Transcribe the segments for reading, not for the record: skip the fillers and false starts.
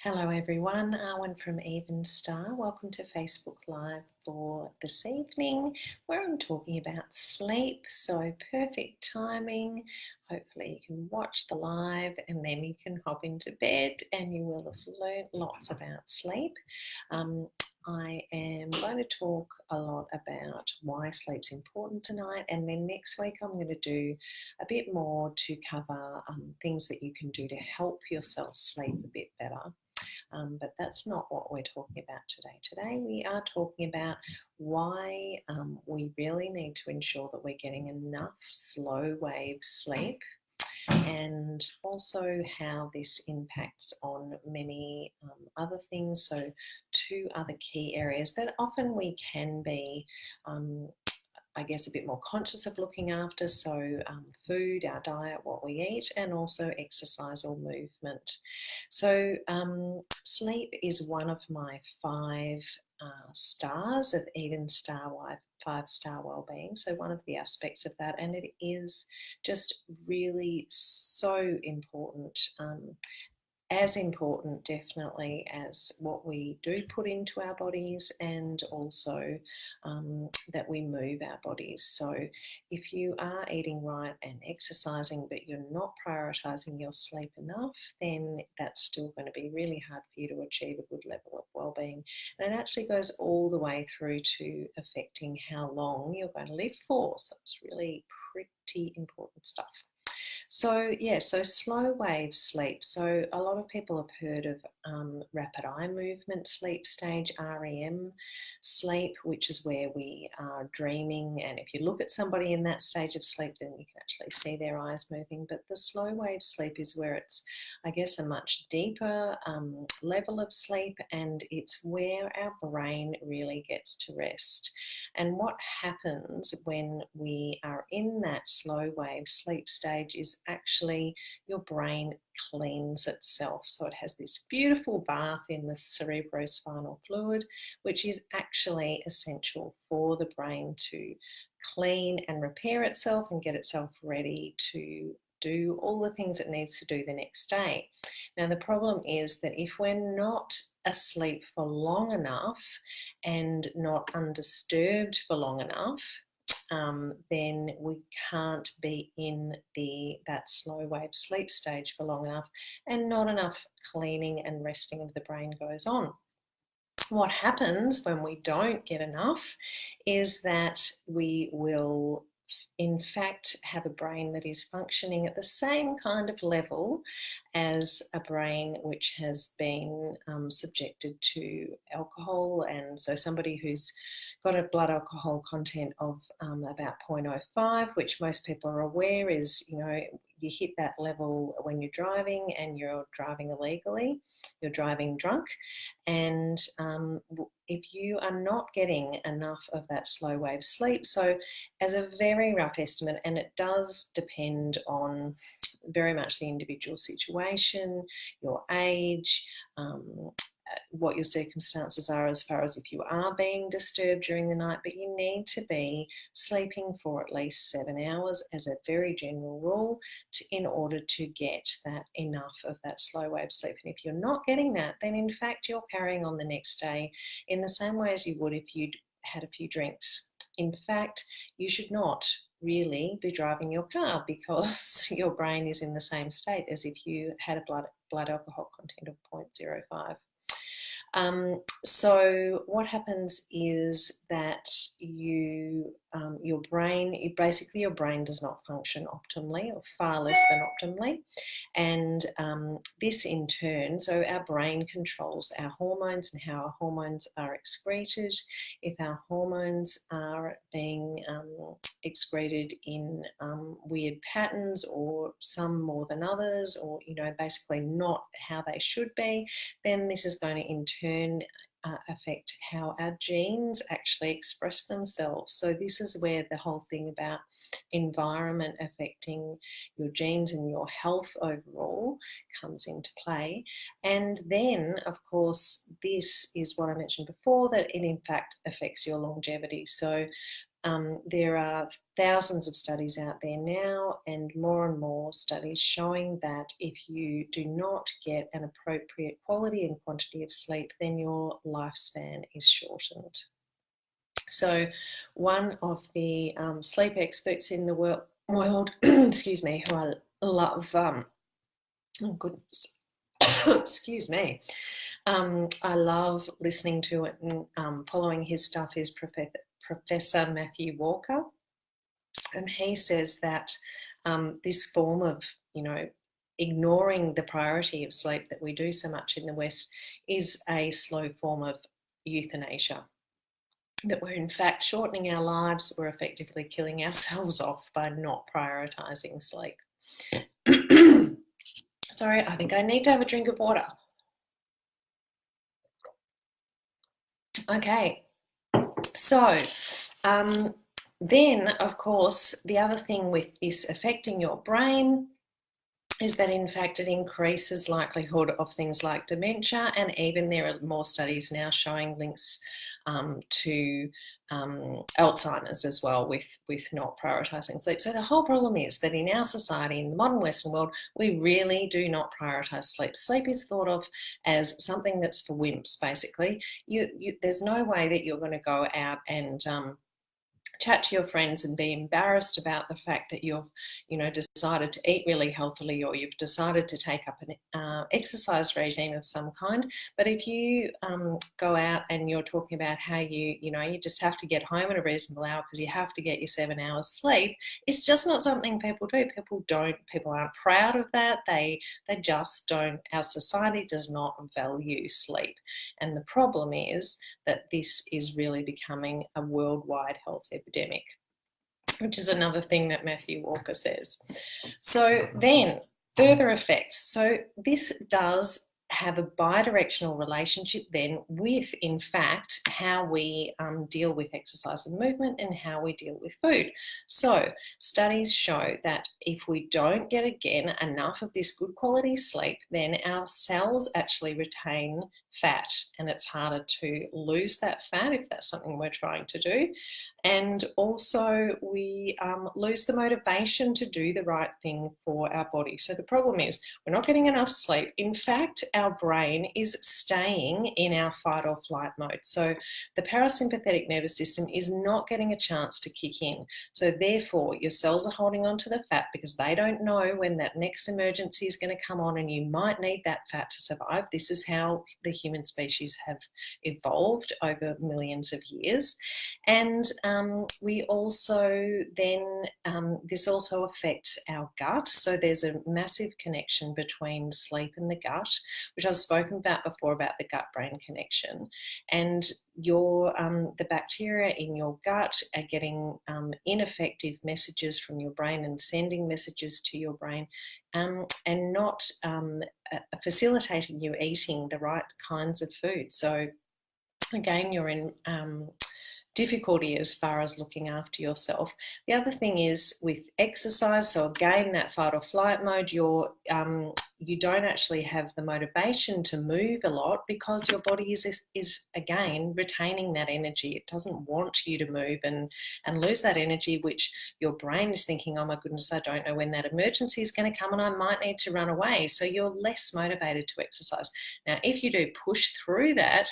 Hello everyone, Arwen from Evenstar. Welcome to Facebook Live for this evening where I'm talking about sleep. So perfect timing. Hopefully you can watch the live and then you can hop into bed and you will have learnt lots about sleep. I am going to talk a lot about why sleep's important tonight, and then next week I'm going to do a bit more to cover things that you can do to help yourself sleep a bit better. But that's not what we're talking about today. Today we are talking about why we really need to ensure that we're getting enough slow wave sleep, and also how this impacts on many other things. So two other key areas that often we can be I guess a bit more conscious of looking after. So food, our diet, what we eat, and also exercise or movement. So sleep is one of my five stars of Evenstar 5-star Wellbeing. So one of the aspects of that, and it is just really so important. As important definitely as what we do put into our bodies, and also that we move our bodies. So if you are eating right and exercising but you're not prioritising your sleep enough, then that's still going to be really hard for you to achieve a good level of well-being. And it actually goes all the way through to affecting how long you're going to live for. So it's really pretty important stuff. So so slow wave sleep. So a lot of people have heard of rapid eye movement sleep stage, REM sleep, which is where we are dreaming. And if you look at somebody in that stage of sleep, then you can actually see their eyes moving. But the slow wave sleep is where it's, I guess, a much deeper level of sleep, and it's where our brain really gets to rest. And what happens when we are in that slow wave sleep stage is actually your brain cleans itself. So it has this beautiful bath in the cerebrospinal fluid, which is actually essential for the brain to clean and repair itself and get itself ready to do all the things it needs to do the next day. Now, the problem is that if we're not asleep for long enough and not undisturbed for long enough, then we can't be in that slow wave sleep stage for long enough, and not enough cleaning and resting of the brain goes on. What happens when we don't get enough is that we will in fact have a brain that is functioning at the same kind of level as a brain which has been subjected to alcohol. And so somebody who's got a blood alcohol content of about 0.05, which most people are aware is, you hit that level when you're driving and you're driving illegally, you're driving drunk. And if you are not getting enough of that slow wave sleep, so as a very rough estimate, and it does depend on very much the individual situation, your age, what your circumstances are as far as if you are being disturbed during the night, but you need to be sleeping for at least 7 hours as a very general rule in order to get that enough of that slow wave sleep. And if you're not getting that, then in fact you're carrying on the next day in the same way as you would if you'd had a few drinks. In fact, you should not really be driving your car because your brain is in the same state as if you had a blood alcohol content of 0.05. So what happens is that your brain does not function optimally, or far less than optimally. And this in turn, so our brain controls our hormones and how our hormones are excreted. If our hormones are being excreted in weird patterns, or some more than others, or basically not how they should be, then this is going to in turn affect how our genes actually express themselves. So this is where the whole thing about environment affecting your genes and your health overall comes into play. And then, of course, this is what I mentioned before, that it in fact affects your longevity. So There are thousands of studies out there now, and more studies showing that if you do not get an appropriate quality and quantity of sleep, then your lifespan is shortened. So one of the sleep experts in the world excuse me, who I love, oh goodness, excuse me, I love listening to it and following his stuff is Professor Matthew Walker. And he says that this form of, ignoring the priority of sleep that we do so much in the West is a slow form of euthanasia. That we're in fact shortening our lives, we're effectively killing ourselves off by not prioritising sleep. Sorry, I think I need to have a drink of water. Okay, so then, of course, the other thing with this affecting your brain is that in fact it increases likelihood of things like dementia, and even there are more studies now showing links to Alzheimer's as well with not prioritising sleep. So the whole problem is that in our society, in the modern Western world, we really do not prioritise sleep. Sleep is thought of as something that's for wimps, basically. There's no way that you're going to go out and chat to your friends and be embarrassed about the fact that you've, decided to eat really healthily, or you've decided to take up an exercise regime of some kind. But if you go out and you're talking about how you just have to get home at a reasonable hour because you have to get your 7 hours sleep, it's just not something people do. People aren't proud of that. They just don't. Our society does not value sleep. And the problem is that this is really becoming a worldwide health epidemic, which is another thing that Matthew Walker says. So then, further effects. So this does have a bi-directional relationship then with, in fact, how we deal with exercise and movement and how we deal with food. So studies show that if we don't get, again, enough of this good quality sleep, then our cells actually retain fat, and it's harder to lose that fat if that's something we're trying to do. And also we lose the motivation to do the right thing for our body. So the problem is we're not getting enough sleep. In fact, our brain is staying in our fight or flight mode. So the parasympathetic nervous system is not getting a chance to kick in. So therefore, your cells are holding on to the fat because they don't know when that next emergency is going to come on, and you might need that fat to survive. This is how the human species have evolved over millions of years. And we also then, this also affects our gut. So there's a massive connection between sleep and the gut, which I've spoken about before, about the gut-brain connection. And the bacteria in your gut are getting ineffective messages from your brain and sending messages to your brain, and not facilitating you eating the right kinds of food. So again, you're in difficulty as far as looking after yourself. The other thing is with exercise, so again, that fight or flight mode, you don't actually have the motivation to move a lot because your body is again retaining that energy. It doesn't want you to move and lose that energy, which your brain is thinking, oh my goodness, I don't know when that emergency is going to come and I might need to run away. So you're less motivated to exercise. Now, if you do push through that,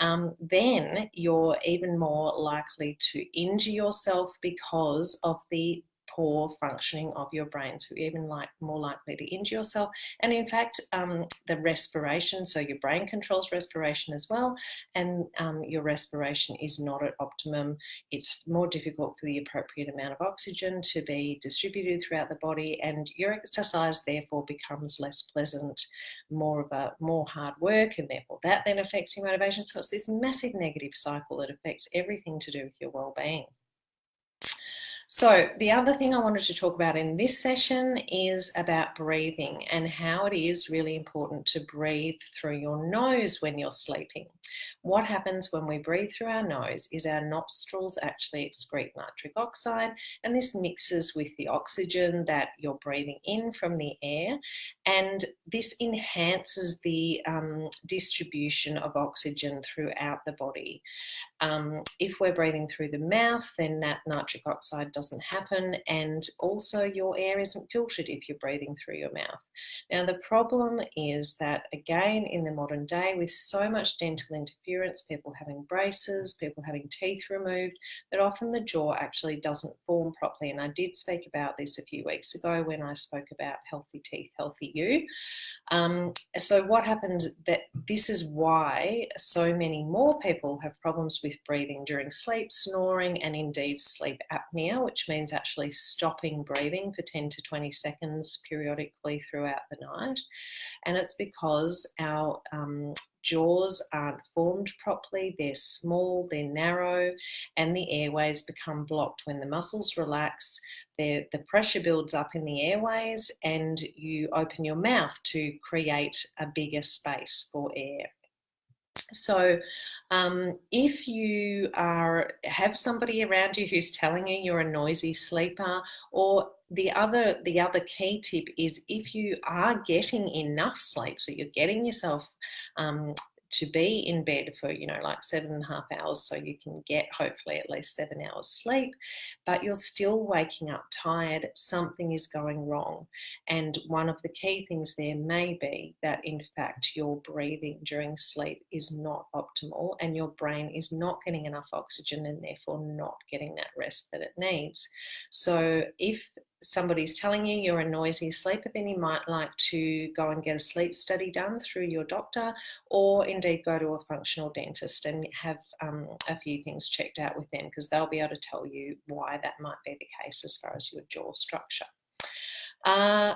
then you're even more likely to injure yourself because of the poor functioning of your brain. So you're even more likely to injure yourself. And in fact, the respiration, so your brain controls respiration as well, and your respiration is not at optimum. It's more difficult for the appropriate amount of oxygen to be distributed throughout the body, and your exercise therefore becomes less pleasant, more hard work, and therefore that then affects your motivation. So it's this massive negative cycle that affects everything to do with your well-being. So the other thing I wanted to talk about in this session is about breathing and how it is really important to breathe through your nose when you're sleeping. What happens when we breathe through our nose is our nostrils actually excrete nitric oxide, and this mixes with the oxygen that you're breathing in from the air, and this enhances the distribution of oxygen throughout the body. If we're breathing through the mouth, then that nitric oxide doesn't happen, and also your air isn't filtered if you're breathing through your mouth. Now, the problem is that, again, in the modern day, with so much dental interference, people having braces, people having teeth removed, that often the jaw actually doesn't form properly. And I did speak about this a few weeks ago when I spoke about healthy teeth, healthy you. So what happens, that this is why so many more people have problems with breathing during sleep, snoring, and indeed sleep apnea, which means actually stopping breathing for 10 to 20 seconds periodically throughout the night. And it's because our jaws aren't formed properly, they're small, they're narrow, and the airways become blocked. When the muscles relax, the pressure builds up in the airways, and you open your mouth to create a bigger space for air. So if you have somebody around you who's telling you you're a noisy sleeper, or the other key tip is, if you are getting enough sleep, so you're getting yourself to be in bed for, like 7.5 hours, so you can get hopefully at least 7 hours sleep, but you're still waking up tired, something is going wrong. And one of the key things there may be that, in fact, your breathing during sleep is not optimal, and your brain is not getting enough oxygen, and therefore not getting that rest that it needs. So if somebody's telling you you're a noisy sleeper, then you might like to go and get a sleep study done through your doctor, or indeed go to a functional dentist and have a few things checked out with them, because they'll be able to tell you why that might be the case as far as your jaw structure.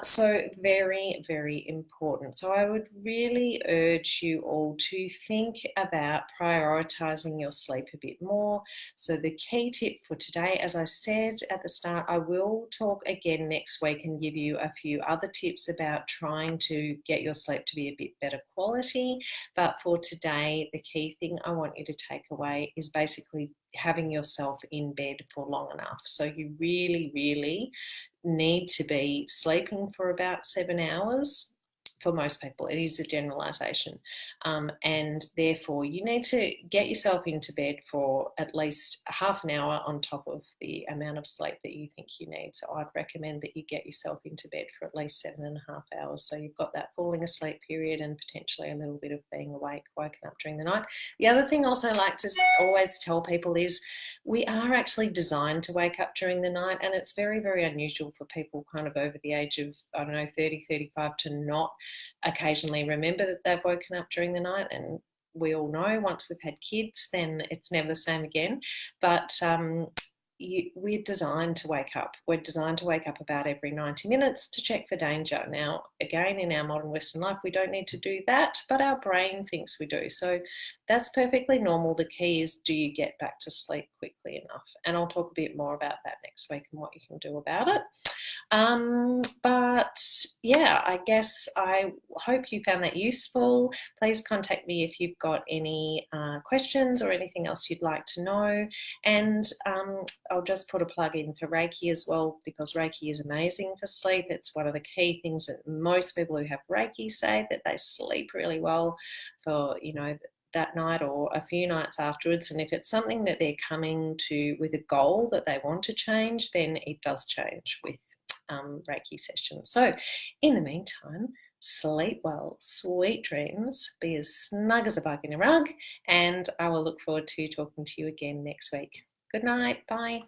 So very, very important. So I would really urge you all to think about prioritizing your sleep a bit more. So the key tip for today, as I said at the start, I will talk again next week and give you a few other tips about trying to get your sleep to be a bit better quality. But for today, the key thing I want you to take away is basically having yourself in bed for long enough. So you really, really need to be sleeping for about 7 hours. For most people, it is a generalisation, and therefore you need to get yourself into bed for at least half an hour on top of the amount of sleep that you think you need. So I'd recommend that you get yourself into bed for at least 7.5 hours, so you've got that falling asleep period and potentially a little bit of being awake, woken up during the night. The other thing also I like to always tell people is, we are actually designed to wake up during the night, and it's very, very unusual for people kind of over the age of, 30, 35 to not occasionally remember that they've woken up during the night. And we all know once we've had kids, then it's never the same again. But we're designed to wake up. We're designed to wake up about every 90 minutes to check for danger. Now, again, in our modern Western life, we don't need to do that, but our brain thinks we do. So that's perfectly normal. The key is, do you get back to sleep quickly enough? And I'll talk a bit more about that next week and what you can do about it. But yeah, I guess I hope you found that useful. Please contact me if you've got any questions or anything else you'd like to know. And I'll just put a plug in for Reiki as well, because Reiki is amazing for sleep. It's one of the key things that most people who have Reiki say, that they sleep really well for, that night or a few nights afterwards. And if it's something that they're coming to with a goal that they want to change, then it does change with Reiki sessions. So in the meantime, sleep well, sweet dreams, be as snug as a bug in a rug, and I will look forward to talking to you again next week. Good night. Bye.